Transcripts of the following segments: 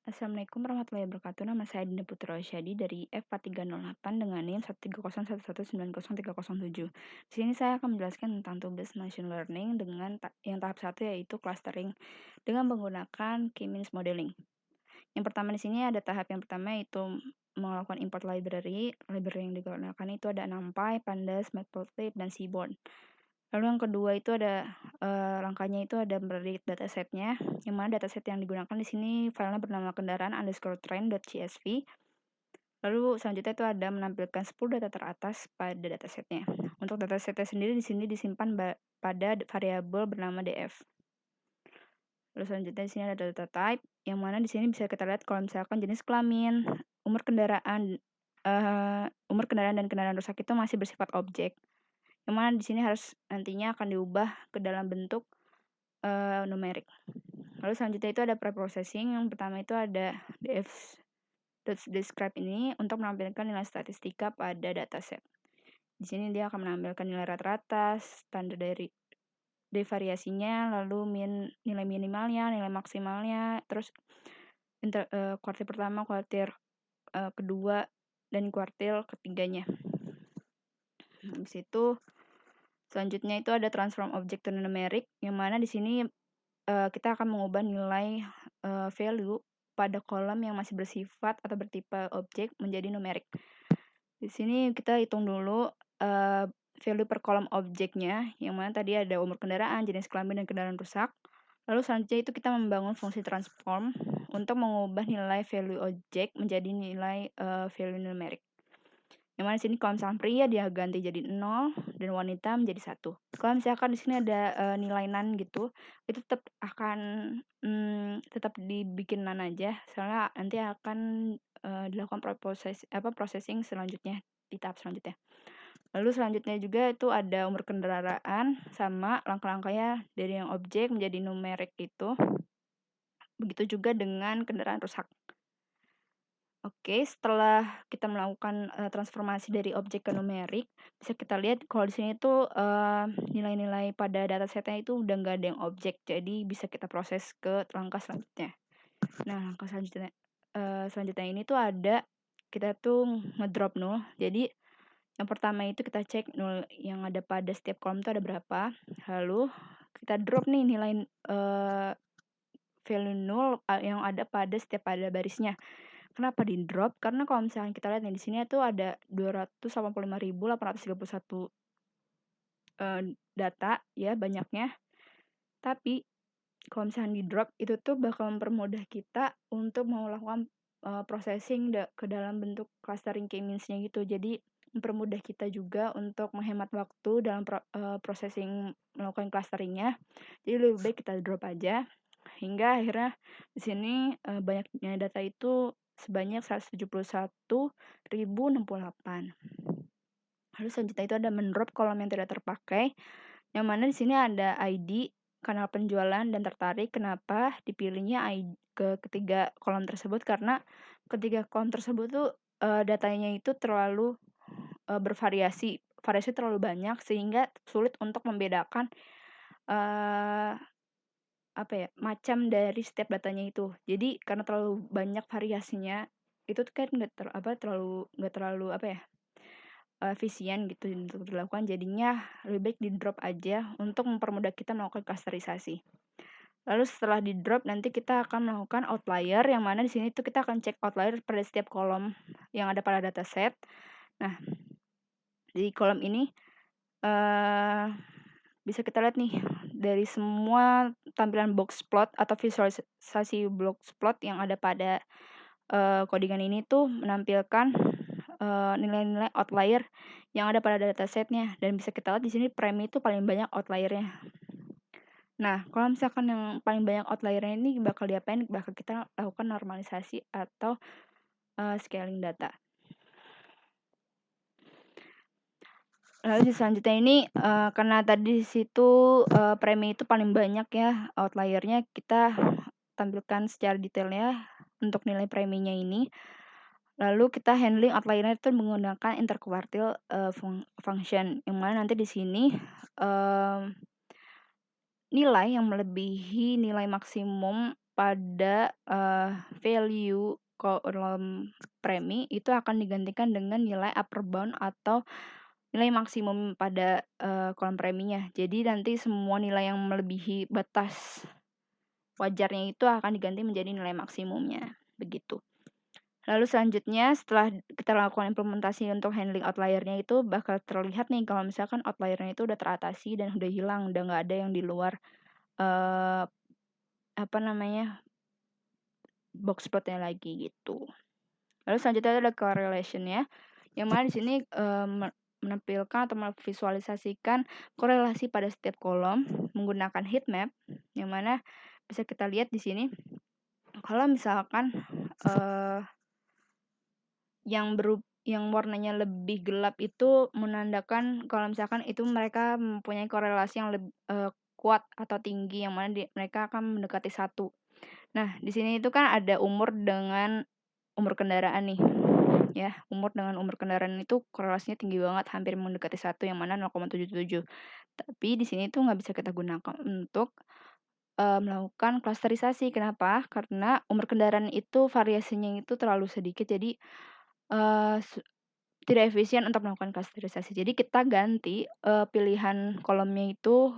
Assalamualaikum warahmatullahi wabarakatuh. Nama saya Dinda Putra Syadi dari F4308 dengan NIM 13011103037. Di sini saya akan menjelaskan tentang tugas machine learning dengan yang tahap 1 yaitu clustering dengan menggunakan K-means modeling. Yang pertama di sini ada tahap yang pertama yaitu melakukan import library. Library yang digunakan itu ada NumPy, Pandas, Matplotlib, dan Seaborn. Lalu yang kedua itu ada langkahnya itu ada meread datasetnya, yang mana dataset yang digunakan di sini filenya bernama kendaraan_train.csv. Lalu selanjutnya itu ada menampilkan 10 data teratas pada datasetnya. Untuk datasetnya sendiri di sini disimpan pada variabel bernama df. Lalu selanjutnya di sini ada data type, yang mana di sini bisa kita lihat kalau misalkan jenis kelamin, umur kendaraan dan kendaraan rusak itu masih bersifat objek. Yang mana di sini harus nantinya akan diubah ke dalam bentuk numerik. Lalu selanjutnya itu ada preprocessing. Yang pertama itu ada df.describe ini untuk menampilkan nilai statistika pada dataset. Di sini dia akan menampilkan nilai rata-rata, standar dari variasinya, lalu nilai minimalnya, nilai maksimalnya, terus kuartil pertama, kuartil kedua, dan kuartil ketiganya. Habis itu selanjutnya itu ada transform object to numeric, yang mana di sini kita akan mengubah nilai value pada kolom yang masih bersifat atau bertipe objek menjadi numerik. Di sini kita hitung dulu value per kolom objeknya, yang mana tadi ada umur kendaraan, jenis kelamin, dan kendaraan rusak. Lalu selanjutnya itu kita membangun fungsi transform untuk mengubah nilai value objek menjadi nilai value numerik. Yang mana di sini kalau misalkan pria dia ganti jadi 0 dan wanita menjadi 1. Kalau misalkan di sini ada nilai nan gitu, itu tetap akan tetap dibikin nan aja, soalnya nanti akan dilakukan processing selanjutnya di tahap selanjutnya. Lalu selanjutnya juga itu ada umur kendaraan sama langkah-langkahnya dari yang objek menjadi numerik itu. Begitu juga dengan kendaraan rusak. Oke, setelah kita melakukan transformasi dari objek ke numerik, bisa kita lihat kalau di sini tuh nilai-nilai pada datasetnya itu udah nggak ada yang objek, jadi bisa kita proses ke langkah selanjutnya. Nah, langkah selanjutnya ini tuh ada kita tuh ngedrop null. Jadi yang pertama itu kita cek null yang ada pada setiap kolom itu ada berapa. Lalu kita drop nih nilai value null yang ada pada setiap barisnya. Kenapa di drop? Karena kalau misalnya kita lihat nih di sini tuh ada 285.831 data ya banyaknya. Tapi kalau misalnya di drop itu tuh bakal mempermudah kita untuk melakukan processing ke dalam bentuk clustering K-means-nya gitu. Jadi mempermudah kita juga untuk menghemat waktu dalam processing melakukan clustering-nya. Jadi lebih baik kita drop aja hingga akhirnya di sini banyaknya data itu sebanyak 171.068. Lalu selanjutnya itu ada mendrop kolom yang tidak terpakai, yang mana di sini ada ID, kanal penjualan, dan tertarik. Kenapa dipilihnya ke ketiga kolom tersebut? Karena ketiga kolom tersebut tuh datanya itu terlalu bervariasi, variasi terlalu banyak sehingga sulit untuk membedakan macam dari setiap datanya itu. Jadi karena terlalu banyak variasinya, itu tuh kan nggak terlalu efisien gitu untuk dilakukan. Jadinya lebih baik di-drop aja untuk mempermudah kita melakukan klasterisasi. Lalu setelah di-drop nanti kita akan melakukan outlier, yang mana di sini tuh kita akan cek outlier pada setiap kolom yang ada pada dataset. Nah, di kolom ini bisa kita lihat nih dari semua tampilan box plot atau visualisasi box plot yang ada pada codingan ini tuh menampilkan nilai-nilai outlier yang ada pada datasetnya, dan bisa kita lihat di sini premi itu paling banyak outliernya. Nah, kalau misalkan yang paling banyak outliernya ini bakal diapain? Bakal kita lakukan normalisasi atau scaling data. Lalu selanjutnya ini karena tadi di situ premi itu paling banyak ya outliernya, kita tampilkan secara detailnya untuk nilai preminya ini. Lalu kita handling outliernya itu menggunakan interquartile function, yang mana nanti di sini nilai yang melebihi nilai maksimum pada, value kolom premi itu akan digantikan dengan nilai upper bound atau nilai maksimum pada, kolom preminya. Jadi nanti semua nilai yang melebihi batas wajarnya itu akan diganti menjadi nilai maksimumnya, begitu. Lalu selanjutnya setelah kita lakukan implementasi untuk handling outlier-nya itu bakal terlihat nih kalau misalkan outlier-nya itu udah teratasi dan udah hilang, udah nggak ada yang di luar, eee, apa namanya, box plot-nya lagi gitu. Lalu selanjutnya ada correlation-nya, yang mana di sini, menampilkan atau memvisualisasikan korelasi pada setiap kolom menggunakan heat map, yang mana bisa kita lihat di sini kalau misalkan, yang warnanya lebih gelap itu menandakan kalau misalkan itu mereka mempunyai korelasi yang kuat atau tinggi, yang mana mereka akan mendekati 1. Nah, di sini itu kan ada umur dengan umur kendaraan nih, ya. Umur dengan umur kendaraan itu korelasinya tinggi banget, hampir mendekati 1, yang mana 0,77. Tapi di sini tuh nggak bisa kita gunakan untuk, melakukan klasterisasi. Kenapa? Karena umur kendaraan itu variasinya itu terlalu sedikit, jadi, eee, tidak efisien untuk melakukan klasterisasi. Jadi kita ganti, pilihan kolomnya itu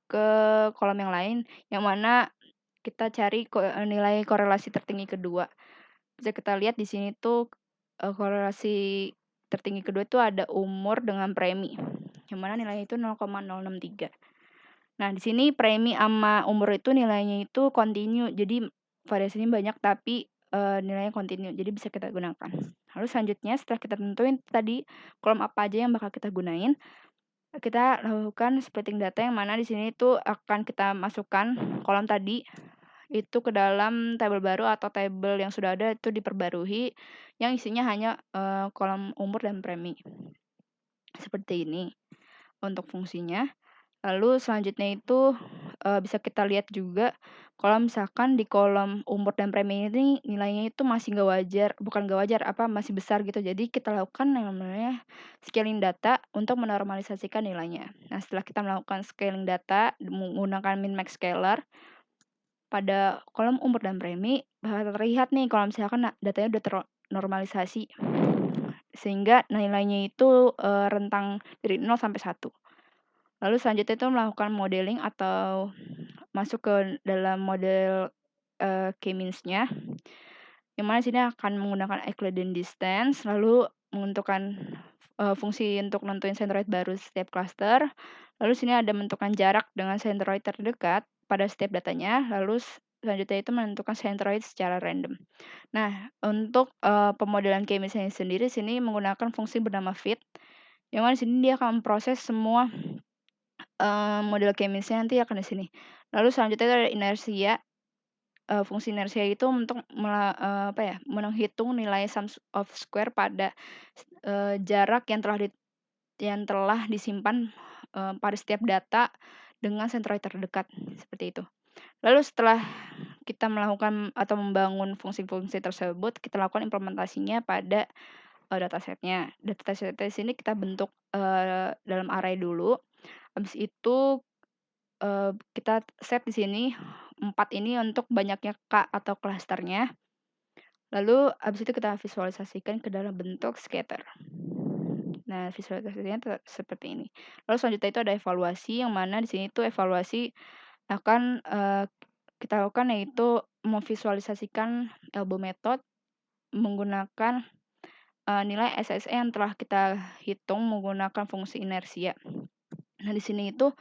ke kolom yang lain, yang mana kita cari nilai korelasi tertinggi kedua. Bisa kita lihat di sini tuh, korelasi tertinggi kedua itu ada umur dengan premi, yang mana nilainya itu 0,063. Nah, di sini premi sama umur itu nilainya itu kontinu, jadi variasinya banyak tapi, nilainya kontinu, jadi bisa kita gunakan. Lalu selanjutnya setelah kita tentuin tadi kolom apa aja yang bakal kita gunain, kita lakukan splitting data yang mana di sini itu akan kita masukkan kolom tadi itu ke dalam tabel baru atau tabel yang sudah ada itu diperbarui, yang isinya hanya, kolom umur dan premi. Seperti ini untuk fungsinya. Lalu selanjutnya itu, bisa kita lihat juga kalau misalkan di kolom umur dan premi ini nilainya itu masih nggak wajar, bukan nggak wajar, masih besar gitu. Jadi kita lakukan yang namanya scaling data untuk menormalisasikan nilainya. Nah, setelah kita melakukan scaling data menggunakan min max scaler pada kolom umur dan premi, bakal terlihat nih kalau misalkan datanya udah ternormalisasi, sehingga nilainya itu, rentang dari 0 sampai 1. Lalu selanjutnya itu melakukan modeling atau masuk ke dalam model, K-means-nya, yang mana sini akan menggunakan Euclidean distance, lalu menentukan, fungsi untuk nentuin centroid baru setiap cluster, lalu sini ada menentukan jarak dengan centroid terdekat pada setiap datanya, lalu selanjutnya itu menentukan centroid secara random. Nah, untuk, pemodelan K-means-nya sendiri sini menggunakan fungsi bernama fit, yang mana di sini dia akan memproses semua model K-means-nya nanti akan di sini. Lalu selanjutnya itu ada inersia, fungsi inersia itu untuk menghitung nilai sum of square pada, jarak yang telah disimpan, pada setiap data dengan centroid terdekat, seperti itu. Lalu setelah kita melakukan atau membangun fungsi-fungsi tersebut, kita lakukan implementasinya pada, dataset-nya. Dataset-nya di sini kita bentuk, dalam array dulu, habis itu kita set di sini 4 ini untuk banyaknya K atau klasternya, lalu habis itu kita visualisasikan ke dalam bentuk scatter. Nah, visualisasinya seperti ini. Lalu selanjutnya itu ada evaluasi, yang mana di sini tuh evaluasi akan, kita lakukan yaitu memvisualisasikan elbow method menggunakan, nilai SSE yang telah kita hitung menggunakan fungsi inersia. Nah, di sini itu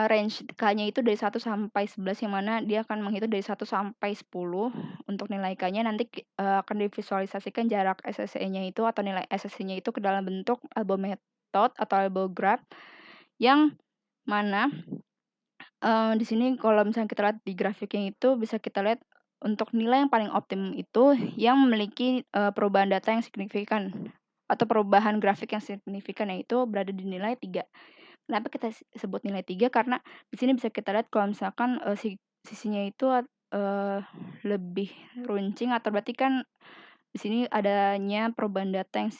range K-nya itu dari 1 sampai 11, yang mana dia akan menghitung dari 1 sampai 10 untuk nilai K-nya nanti akan divisualisasikan jarak SSE-nya itu atau nilai SSE-nya itu ke dalam bentuk elbow method atau elbow graph, yang mana, di sini kalau misalnya kita lihat di grafiknya itu bisa kita lihat untuk nilai yang paling optimum itu yang memiliki, perubahan data yang signifikan atau perubahan grafik yang signifikan, yaitu berada di nilai 3. Kenapa kita sebut nilai 3? Karena di sini bisa kita lihat kalau misalkan, sisinya itu, lebih runcing atau berarti kan di sini adanya perubahan data yang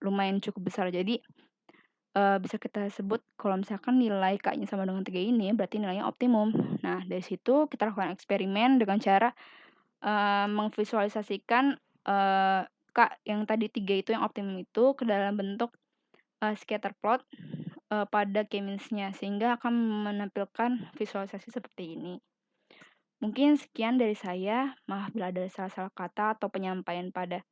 lumayan cukup besar. Jadi, bisa kita sebut kalau misalkan nilai K-nya sama dengan 3 ini berarti nilainya optimum. Nah, dari situ kita lakukan eksperimen dengan cara, memvisualisasikan, K yang tadi 3 itu yang optimum itu ke dalam bentuk, scatter plot, pada K-means-nya sehingga akan menampilkan visualisasi seperti ini. Mungkin sekian dari saya, maaf bila ada salah-salah kata atau penyampaian pada